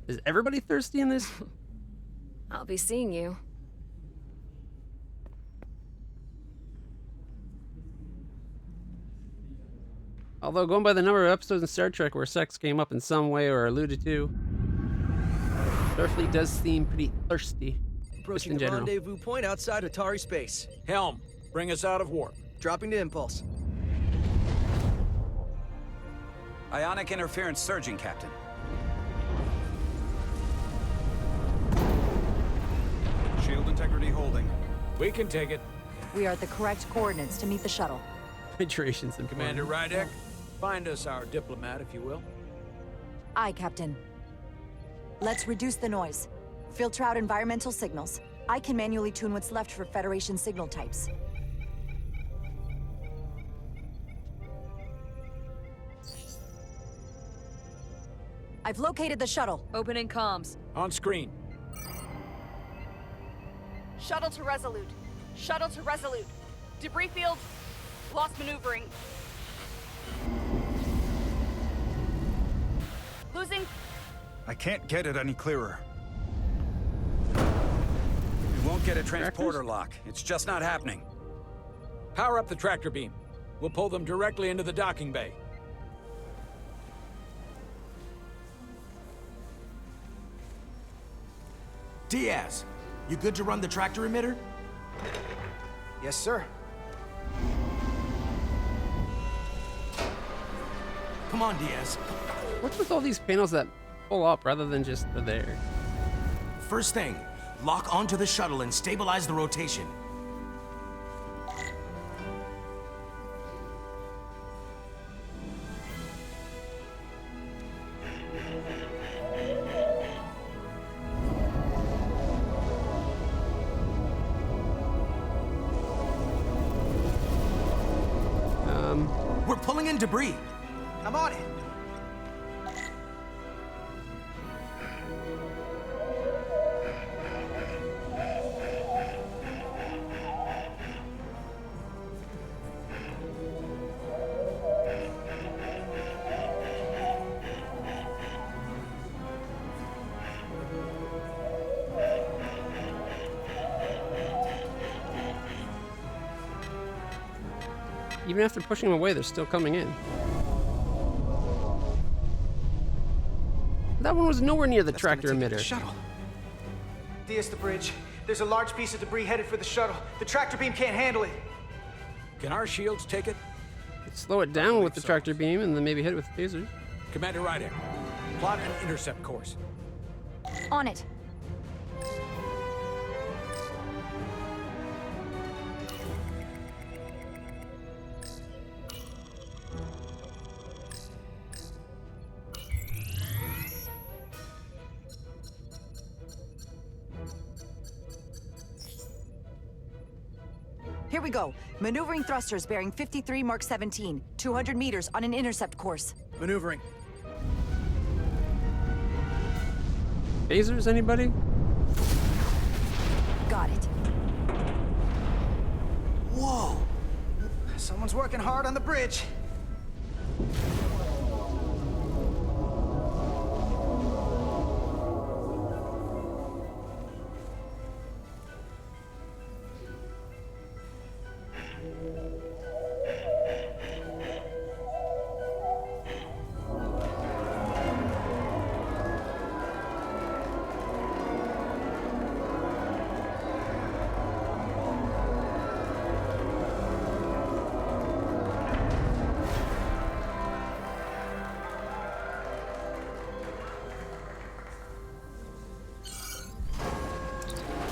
Is everybody thirsty in this? I'll be seeing you. Although, going by the number of episodes in Star Trek where sex came up in some way or alluded to, Starfleet does seem pretty thirsty. Approaching the rendezvous point outside Atari space. Helm, bring us out of warp. Dropping to impulse. Ionic interference surging, Captain. Shield integrity holding. We can take it. We are at the correct coordinates to meet the shuttle. Hydration's important. Commander Rydek, find us our diplomat, if you will. Aye, Captain. Let's reduce the noise. Filter out environmental signals. I can manually tune what's left for Federation signal types. I've located the shuttle. Opening comms. On screen. Shuttle to Resolute. Shuttle to Resolute. Debris field. Lost maneuvering. Losing. I can't get it any clearer. We won't get a transporter lock. It's just not happening. Power up the tractor beam. We'll pull them directly into the docking bay. Diaz, you good to run the tractor emitter? Yes, sir. Come on, Diaz. What's with all these panels that pull up rather than just are there? First thing, lock onto the shuttle and stabilize the rotation. We're pulling in debris. I'm on it. Even after pushing them away, they're still coming in. That one was nowhere near the tractor emitter. Shuttle. Diaz, the bridge. There's a large piece of debris headed for the shuttle. The tractor beam can't handle it. Can our shields take it? Slow it down with the tractor beam and then maybe hit it with phasers. Commander Rydek, plot an intercept course. On it. Here we go. Maneuvering thrusters bearing 53 Mark 17, 200 meters on an intercept course. Maneuvering. Phasers, anybody? Got it. Whoa! Someone's working hard on the bridge.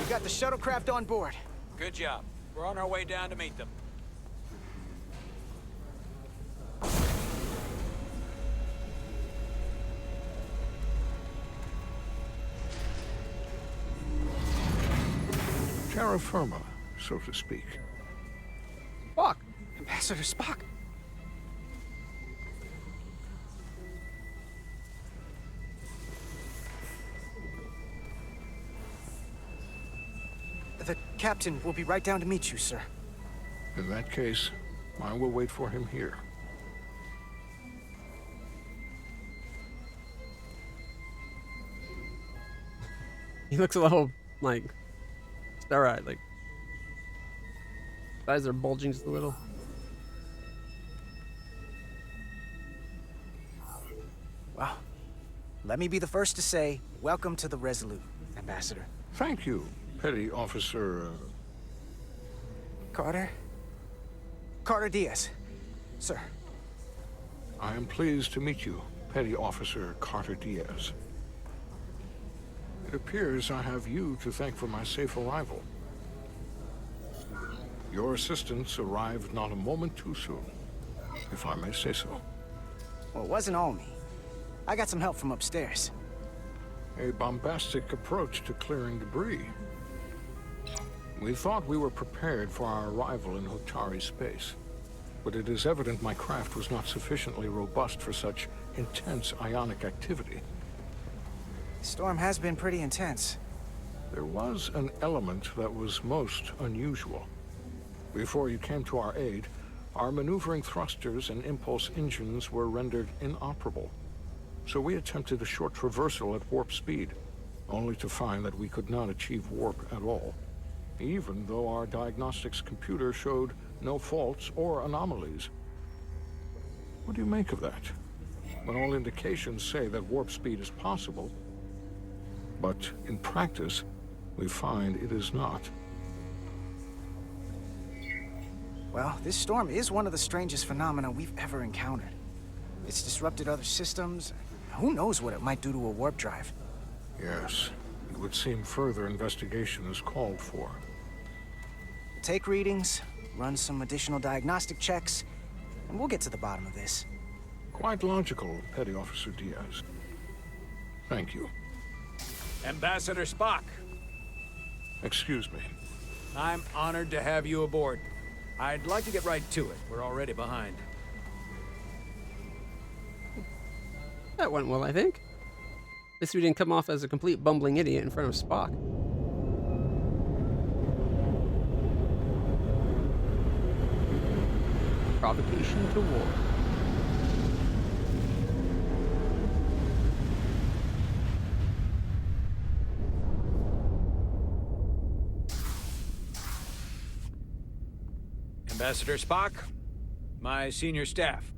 Got the shuttlecraft on board. Good job. We're on our way down to meet them. Terra firma, so to speak. Fuck. Ambassador Spock. The captain will be right down to meet you, sir. In that case, I will wait for him here. He looks a little, like, star-eyed, like, his eyes are bulging just a little. Well, let me be the first to say, welcome to the Resolute, Ambassador. Thank you, Petty Officer... Carter? Carter Diaz. Sir. I am pleased to meet you, Petty Officer Carter Diaz. It appears I have you to thank for my safe arrival. Your assistance arrived not a moment too soon, if I may say so. Well, it wasn't all me. I got some help from upstairs. A bombastic approach to clearing debris. We thought we were prepared for our arrival in Hotari space, but it is evident my craft was not sufficiently robust for such intense ionic activity. The storm has been pretty intense. There was an element that was most unusual. Before you came to our aid, our maneuvering thrusters and impulse engines were rendered inoperable. So we attempted a short traversal at warp speed, only to find that we could not achieve warp at all, even though our diagnostics computer showed no faults or anomalies. What do you make of that? When all indications say that warp speed is possible, but in practice, we find it is not. Well, this storm is one of the strangest phenomena we've ever encountered. It's disrupted other systems. Who knows what it might do to a warp drive? Yes, it would seem further investigation is called for. Take readings, run some additional diagnostic checks, and we'll get to the bottom of this. Quite logical, Petty Officer Diaz. Thank you. Ambassador Spock, Excuse me. I'm honored to have you aboard. I'd like to get right to it. We're already behind. That went well, I think. At least we didn't come off as a complete bumbling idiot in front of Spock. Provocation to war. Ambassador Spock, my senior staff.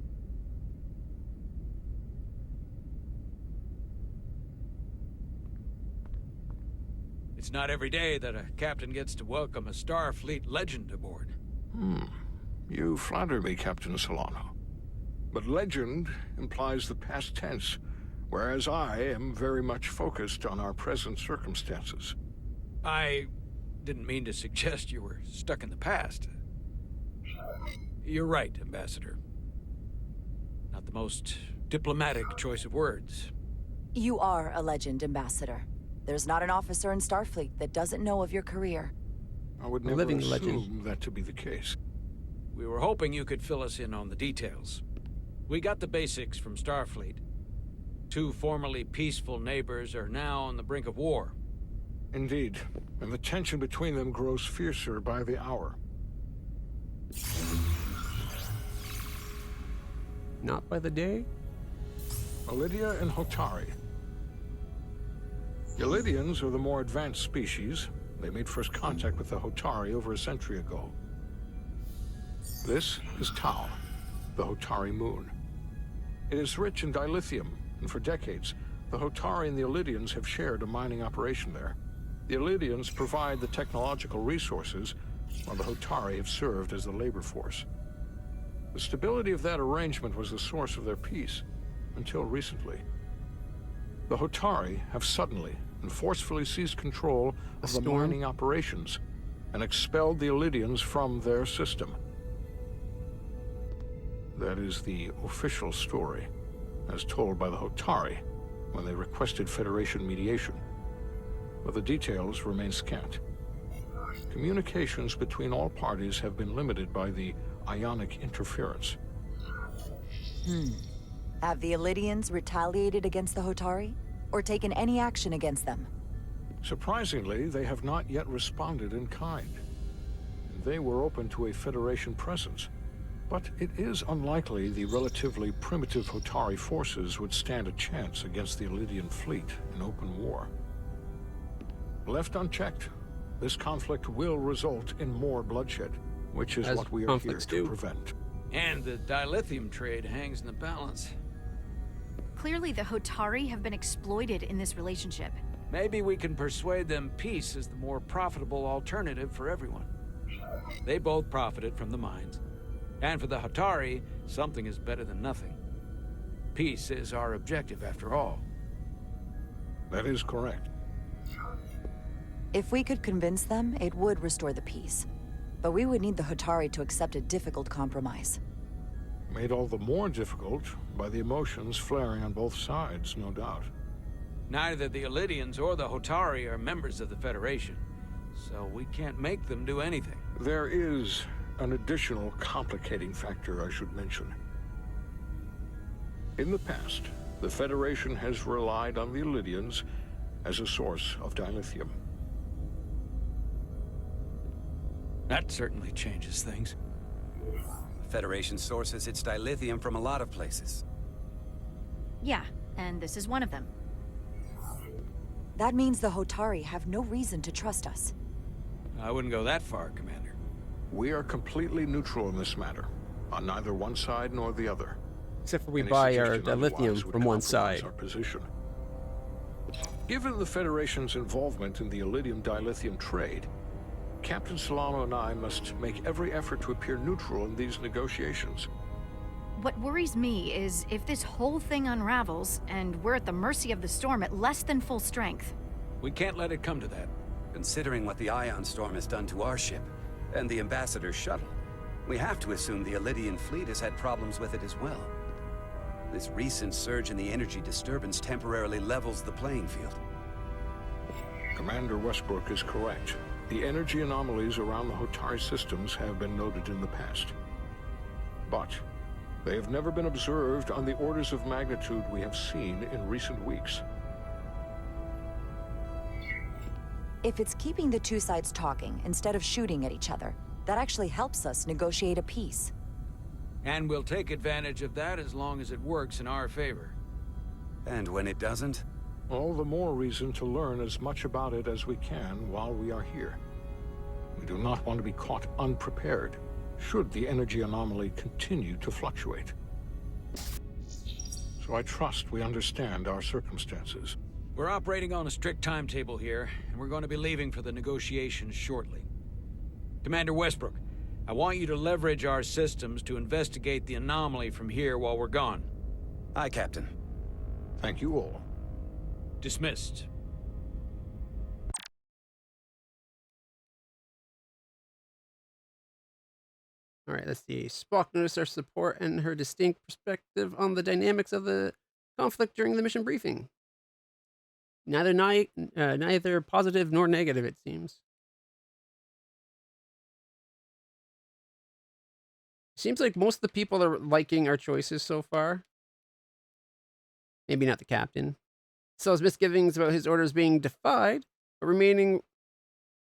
It's not every day that a captain gets to welcome a Starfleet legend aboard. You flatter me, Captain Solano. But legend implies the past tense, whereas I am very much focused on our present circumstances. I didn't mean to suggest you were stuck in the past. You're right, Ambassador. Not the most diplomatic choice of words. You are a legend, Ambassador. There's not an officer in Starfleet that doesn't know of your career. I would A never living assume legend. that to be the case. We were hoping you could fill us in on the details. We got the basics from Starfleet. Two formerly peaceful neighbors are now on the brink of war. Indeed, and the tension between them grows fiercer by the hour. Not by the day? Elydia and Hotari. Elydians are the more advanced species. They made first contact with the Hotari over a century ago. This is Tau, the Hotari moon. It is rich in dilithium, and for decades, the Hotari and the Elydians have shared a mining operation there. The Elydians provide the technological resources, while the Hotari have served as the labor force. The stability of that arrangement was the source of their peace, until recently. The Hotari have suddenly and forcefully seized control of the mining operations and expelled the Elydians from their system. That is the official story, as told by the Hotari when they requested Federation mediation. But the details remain scant. Communications between all parties have been limited by the ionic interference. Have the Elydians retaliated against the Hotari? Or taken any action against them? Surprisingly, they have not yet responded in kind. They were open to a Federation presence, but it is unlikely the relatively primitive Hotari forces would stand a chance against the Elydian fleet in open war. Left unchecked, this conflict will result in more bloodshed, which is As what we are here conflicts to do. prevent. And the dilithium trade hangs in the balance. Clearly, the Hotari have been exploited in this relationship. Maybe we can persuade them peace is the more profitable alternative for everyone. They both profited from the mines. And for the Hotari, something is better than nothing. Peace is our objective, after all. That is correct. If we could convince them, it would restore the peace. But we would need the Hotari to accept a difficult compromise. Made all the more difficult by the emotions flaring on both sides, no doubt. Neither the Elydians or the Hotari are members of the Federation, so we can't make them do anything. There is an additional complicating factor I should mention. In the past, the Federation has relied on the Elydians as a source of dilithium. That certainly changes things. The Federation sources its dilithium from a lot of places. Yeah, and this is one of them. That means the Hotari have no reason to trust us. I wouldn't go that far, Commander. We are completely neutral in this matter, on neither one side nor the other. Except for we Any buy our suggestion dilithium otherwise would from one compromise side. our position. Given the Federation's involvement in the Elydium dilithium trade, Captain Solano and I must make every effort to appear neutral in these negotiations. What worries me is if this whole thing unravels, and we're at the mercy of the storm at less than full strength. We can't let it come to that. Considering what the Ion Storm has done to our ship, and the Ambassador's shuttle, we have to assume the Elydian fleet has had problems with it as well. This recent surge in the energy disturbance temporarily levels the playing field. Commander Westbrook is correct. The energy anomalies around the Hotari systems have been noted in the past. But they have never been observed on the orders of magnitude we have seen in recent weeks. If it's keeping the two sides talking instead of shooting at each other, that actually helps us negotiate a peace. And we'll take advantage of that as long as it works in our favor. And when it doesn't? All the more reason to learn as much about it as we can while we are here. We do not want to be caught unprepared, should the energy anomaly continue to fluctuate. So I trust we understand our circumstances. We're operating on a strict timetable here, and we're going to be leaving for the negotiations shortly. Commander Westbrook, I want you to leverage our systems to investigate the anomaly from here while we're gone. Aye, Captain. Thank you all. Dismissed. All right, let's see. Spock noticed our support and her distinct perspective on the dynamics of the conflict during the mission briefing. Neither positive nor negative, it seems. Seems like most of the people are liking our choices so far. Maybe not the captain. Still has misgivings about his orders being defied, but remained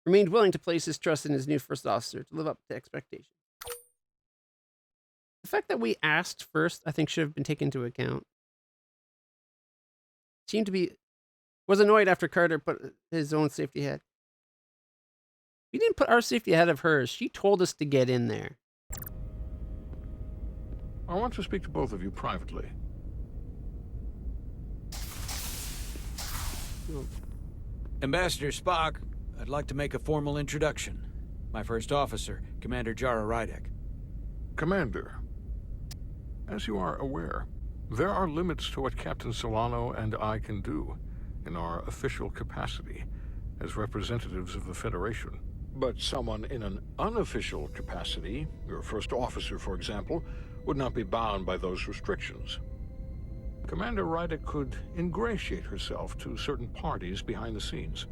willing to place his trust in his new first officer to live up to expectations. The fact that we asked first, I think, should have been taken into account. Was annoyed after Carter put his own safety ahead. We didn't put our safety ahead of hers. She told us to get in there. I want to speak to both of you privately. Ambassador Spock, I'd like to make a formal introduction. My first officer, Commander Jara Rydek. Commander, as you are aware, there are limits to what Captain Solano and I can do in our official capacity as representatives of the Federation. But someone in an unofficial capacity, your first officer, for example, would not be bound by those restrictions. Commander Rydek could ingratiate herself to certain parties behind the scenes,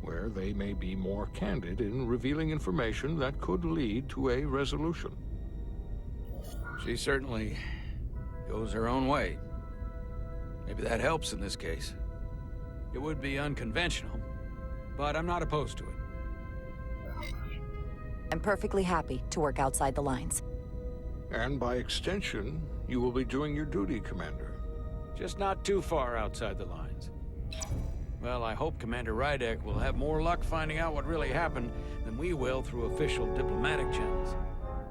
where they may be more candid in revealing information that could lead to a resolution. She certainly goes her own way. Maybe that helps in this case. It would be unconventional, but I'm not opposed to it. I'm perfectly happy to work outside the lines. And by extension, you will be doing your duty, Commander. Just not too far outside the lines. Well, I hope Commander Rydek will have more luck finding out what really happened than we will through official diplomatic channels.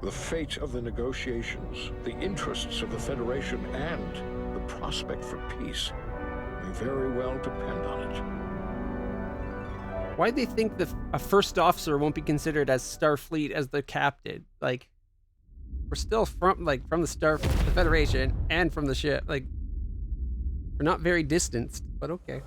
The fate of the negotiations, the interests of the Federation, and the prospect for peace may very well depend on it. Why do they think a first officer won't be considered as Starfleet as the captain? Like, we're still from the Federation and from the ship. Like, we're not very distanced, but okay.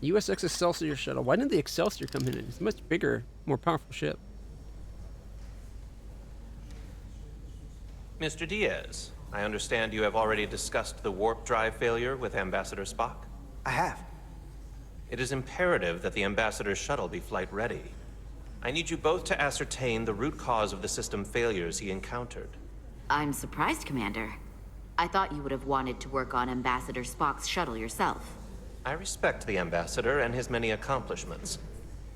USS Excelsior shuttle. Why didn't the Excelsior come in? It's a much bigger, more powerful ship. Mr. Diaz, I understand you have already discussed the warp drive failure with Ambassador Spock? I have. It is imperative that the Ambassador's shuttle be flight ready. I need you both to ascertain the root cause of the system failures he encountered. I'm surprised, Commander. I thought you would have wanted to work on Ambassador Spock's shuttle yourself. I respect the Ambassador and his many accomplishments,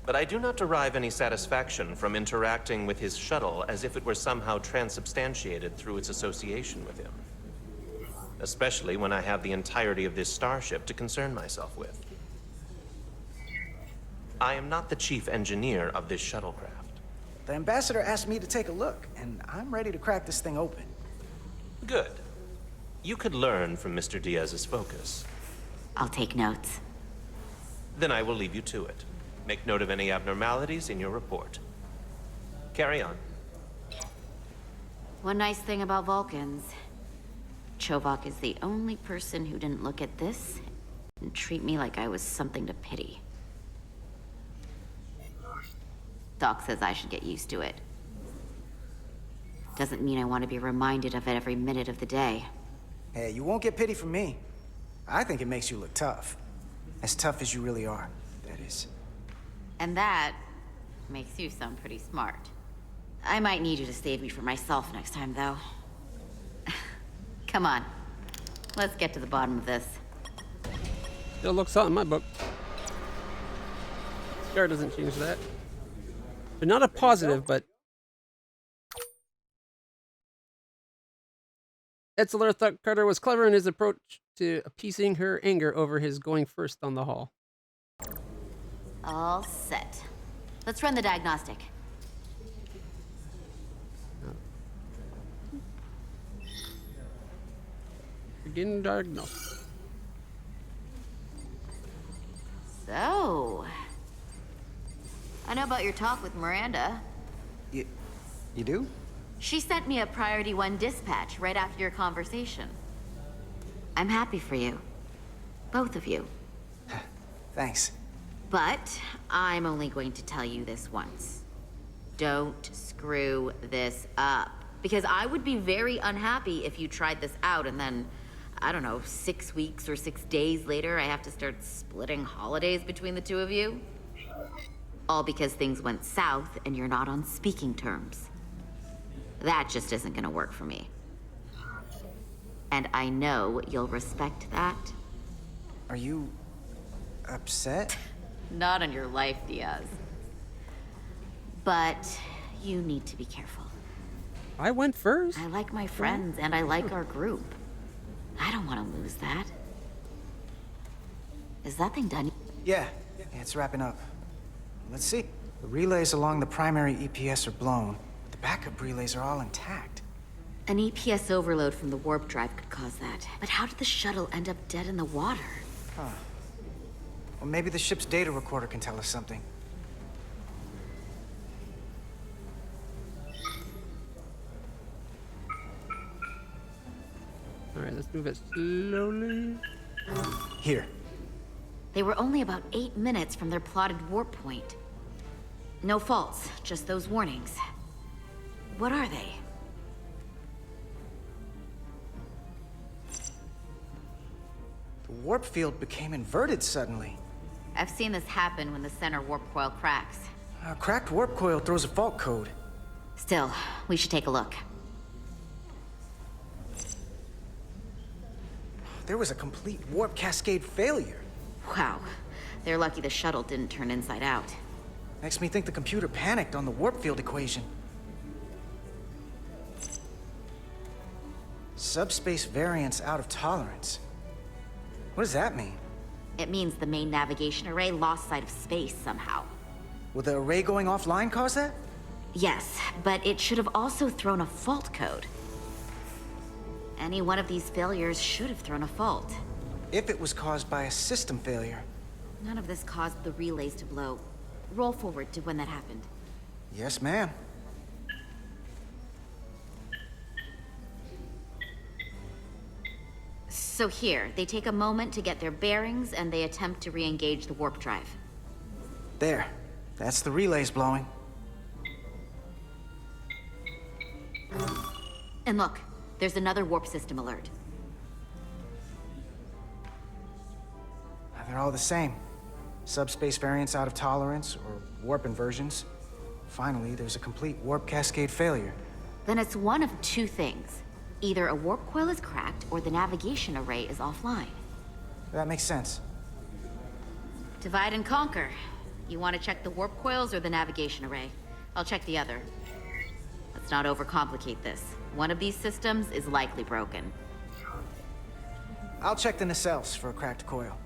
but I do not derive any satisfaction from interacting with his shuttle as if it were somehow transubstantiated through its association with him. Especially when I have the entirety of this starship to concern myself with. I am not the chief engineer of this shuttlecraft. The Ambassador asked me to take a look, and I'm ready to crack this thing open. Good. You could learn from Mr. Diaz's focus. I'll take notes. Then I will leave you to it. Make note of any abnormalities in your report. Carry on. One nice thing about Vulcans. Chovak is the only person who didn't look at this and treat me like I was something to pity. Doc says I should get used to it. Doesn't mean I want to be reminded of it every minute of the day. Hey, you won't get pity from me. I think it makes you look tough. As tough as you really are, that is. And that makes you sound pretty smart. I might need you to save me from myself next time, though. Come on. Let's get to the bottom of this. Still looks hot in my book. Scar doesn't change that. But not a positive, but... Etzler thought Carter was clever in his approach to appeasing her anger over his going first on the haul. All set. Let's run the diagnostic. Begin diagnosis. So... I know about your talk with Miranda. You do? She sent me a Priority 1 dispatch right after your conversation. I'm happy for you. Both of you. Thanks. But I'm only going to tell you this once. Don't screw this up. Because I would be very unhappy if you tried this out and then, I don't know, 6 weeks or 6 days later, I have to start splitting holidays between the two of you. All because things went south and you're not on speaking terms. That just isn't gonna work for me. And I know you'll respect that. Are you upset? Not on your life, Diaz. But you need to be careful. I went first. I like my friends and I like our group. I don't want to lose that. Is that thing done? Yeah, it's wrapping up. Let's see. The relays along the primary EPS are blown. The backup relays are all intact. An EPS overload from the warp drive could cause that. But how did the shuttle end up dead in the water? Huh. Well, maybe the ship's data recorder can tell us something. Alright, let's move it slowly. Here. They were only about 8 minutes from their plotted warp point. No faults, just those warnings. What are they? The warp field became inverted suddenly. I've seen this happen when the center warp coil cracks. A cracked warp coil throws a fault code. Still, we should take a look. There was a complete warp cascade failure. Wow. They're lucky the shuttle didn't turn inside out. Makes me think the computer panicked on the warp field equation. Subspace variance out of tolerance. What does that mean? It means the main navigation array lost sight of space somehow. Will the array going offline cause that? Yes, but it should have also thrown a fault code. Any one of these failures should have thrown a fault. If it was caused by a system failure. None of this caused the relays to blow. Roll forward to when that happened. Yes, ma'am. So here, they take a moment to get their bearings and they attempt to re-engage the warp drive. There. That's the relays blowing. And look, there's another warp system alert. They're all the same. Subspace variants out of tolerance, or warp inversions. Finally, there's a complete warp cascade failure. Then it's one of two things. Either a warp coil is cracked, or the navigation array is offline. That makes sense. Divide and conquer. You want to check the warp coils or the navigation array? I'll check the other. Let's not overcomplicate this. One of these systems is likely broken. I'll check the nacelles for a cracked coil.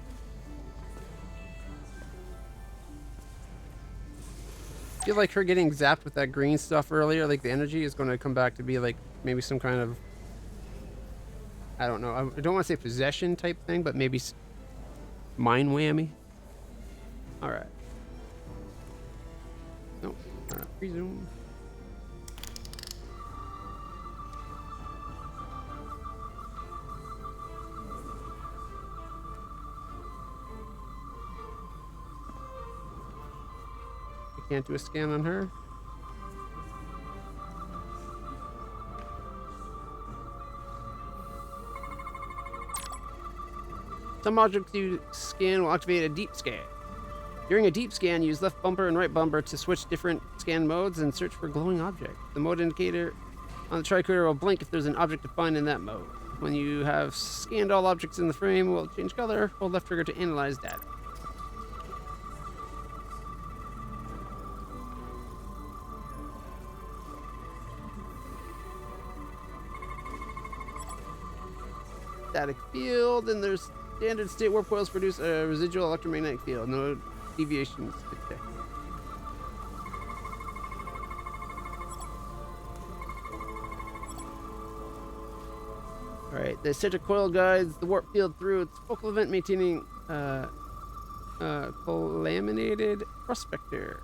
I feel like her getting zapped with that green stuff earlier, like the energy, is going to come back to be like maybe some kind of, I don't know, I don't want to say possession type thing, but maybe mind whammy. All right. Nope. All right. Resume. Can't do a scan on her. Some objects you scan will activate a deep scan. During a deep scan, use left bumper and right bumper to switch different scan modes and search for glowing objects. The mode indicator on the tricorder will blink if there's an object defined in that mode. When you have scanned all objects in the frame, it will change color. Hold left trigger to analyze data. Static field, and there's standard state warp coils produce a residual electromagnetic field. No deviations detected. Alright, the eccentric coil guides the warp field through its focal event, maintaining laminated prospector.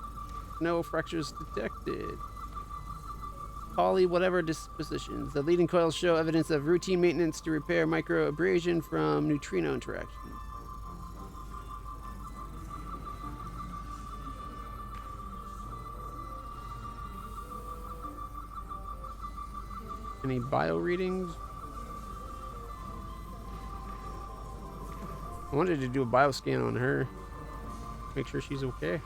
No fractures detected. Poly whatever dispositions. The leading coils show evidence of routine maintenance to repair micro abrasion from neutrino interaction. Any bio readings? I wanted to do a bio scan on her. Make sure she's okay.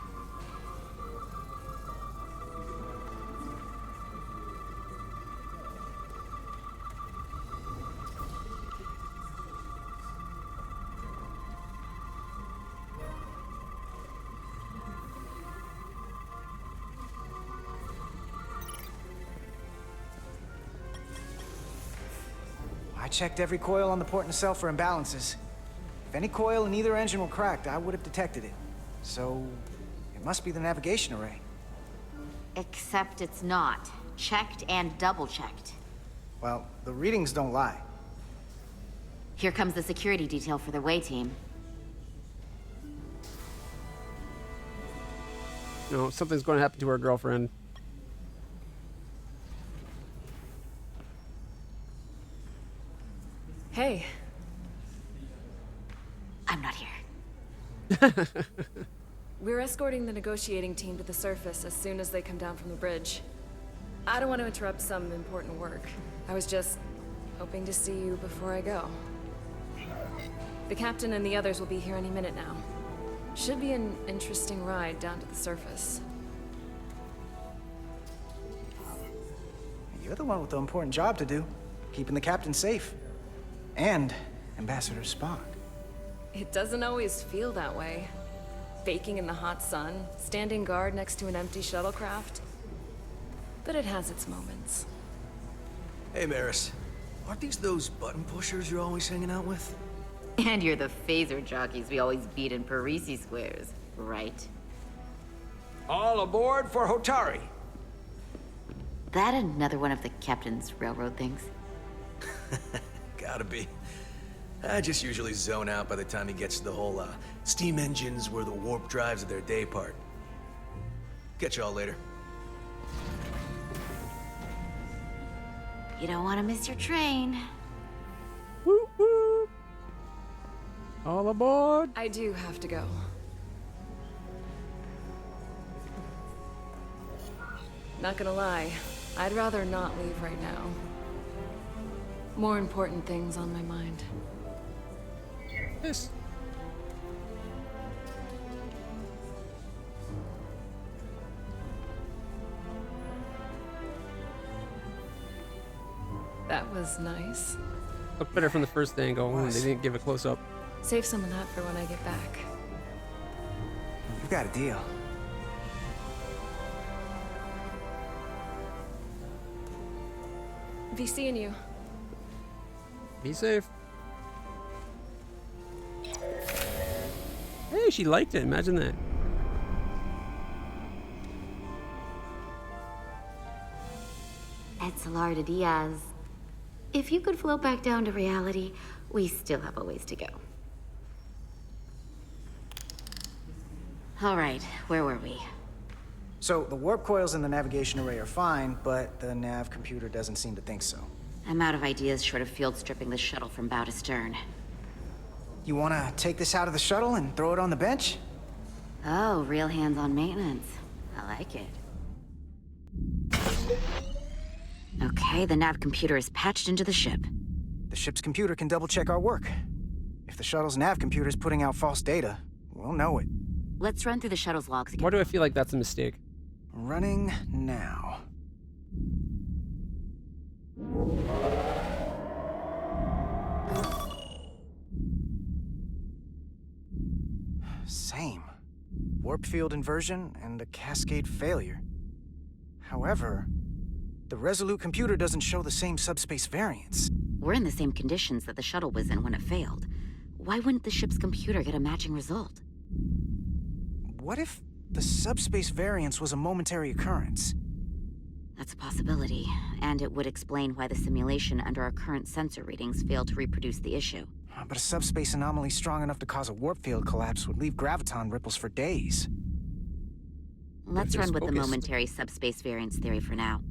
I checked every coil on the port nacelle for imbalances. If any coil in either engine were cracked, I would have detected it. So, it must be the navigation array. Except it's not. Checked and double-checked. Well, the readings don't lie. Here comes the security detail for the way team. No, something's going to happen to her girlfriend. Hey. I'm not here. We're escorting the negotiating team to the surface as soon as they come down from the bridge. I don't want to interrupt some important work. I was just hoping to see you before I go. The captain and the others will be here any minute now. Should be an interesting ride down to the surface. You're the one with the important job to do. Keeping the captain safe. And Ambassador Spock. It doesn't always feel that way. Baking in the hot sun, standing guard next to an empty shuttlecraft. But it has its moments. Hey, Maris. Aren't these those button pushers you're always hanging out with? And you're the phaser jockeys we always beat in Parisi squares, right? All aboard for Hotari. That another one of the captain's railroad things? Gotta be. I just usually zone out by the time he gets to the whole, steam engines were the warp drives of their day part. Catch y'all later. You don't want to miss your train. Woo woo! All aboard! I do have to go. Not gonna lie, I'd rather not leave right now. More important things on my mind. Yes. That was nice. Looked better from the first angle when they didn't give a close up. Save some of that for when I get back. You've got a deal. Be seeing you. Be safe. Hey, she liked it. Imagine that. Etzelarda Diaz. If you could float back down to reality, we still have a ways to go. All right, where were we? So, the warp coils in the navigation array are fine, but the nav computer doesn't seem to think so. I'm out of ideas short of field stripping the shuttle from bow to stern. You wanna take this out of the shuttle and throw it on the bench? Oh, real hands-on maintenance. I like it. Okay, the nav computer is patched into the ship. The ship's computer can double-check our work. If the shuttle's nav computer is putting out false data, we'll know it. Let's run through the shuttle's logs again. Why do I feel like that's a mistake? Running now. Same. Warp field inversion and a cascade failure. However, the Resolute computer doesn't show the same subspace variance. We're in the same conditions that the shuttle was in when it failed. Why wouldn't the ship's computer get a matching result? What if the subspace variance was a momentary occurrence? That's a possibility, and it would explain why the simulation under our current sensor readings failed to reproduce the issue. But a subspace anomaly strong enough to cause a warp field collapse would leave graviton ripples for days. Let's run with the momentary subspace variance theory for now.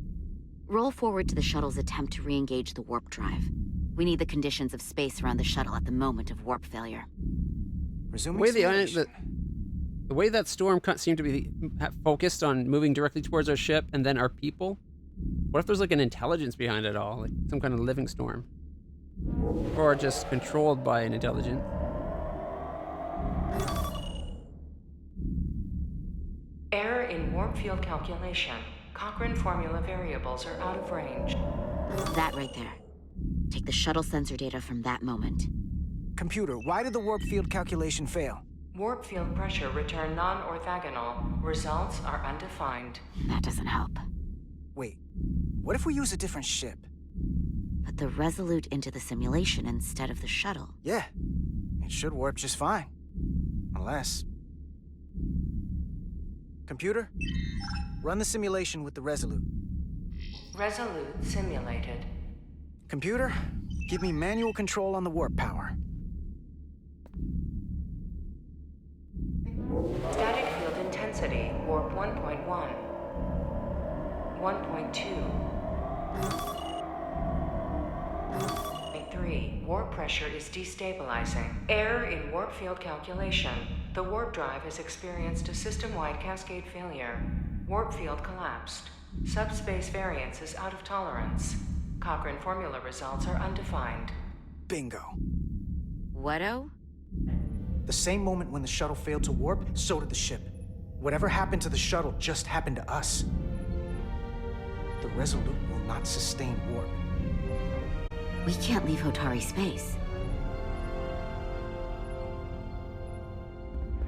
Roll forward to the shuttle's attempt to re-engage the warp drive. We need the conditions of space around the shuttle at the moment of warp failure. Resuming The way that storm seemed to be focused on moving directly towards our ship and then our people. What if there's like an intelligence behind it all, like some kind of living storm, or just controlled by an intelligence? Error in warp field calculation. Cochrane formula variables are out of range. That right there. Take the shuttle sensor data from that moment. Computer, why did the warp field calculation fail? Warp field pressure return non-orthogonal. Results are undefined. That doesn't help. Wait, what if we use a different ship? Put the Resolute into the simulation instead of the shuttle. Yeah, it should warp just fine. Unless... Computer, run the simulation with the Resolute. Resolute simulated. Computer, give me manual control on the warp power. Static field intensity, warp 1.1. 1.2. 3. Warp pressure is destabilizing. Error in warp field calculation. The warp drive has experienced a system-wide cascade failure. Warp field collapsed. Subspace variance is out of tolerance. Cochrane formula results are undefined. Bingo. What-o? The same moment when the shuttle failed to warp, so did the ship. Whatever happened to the shuttle just happened to us. The Resolute will not sustain warp. We can't leave Hotari space.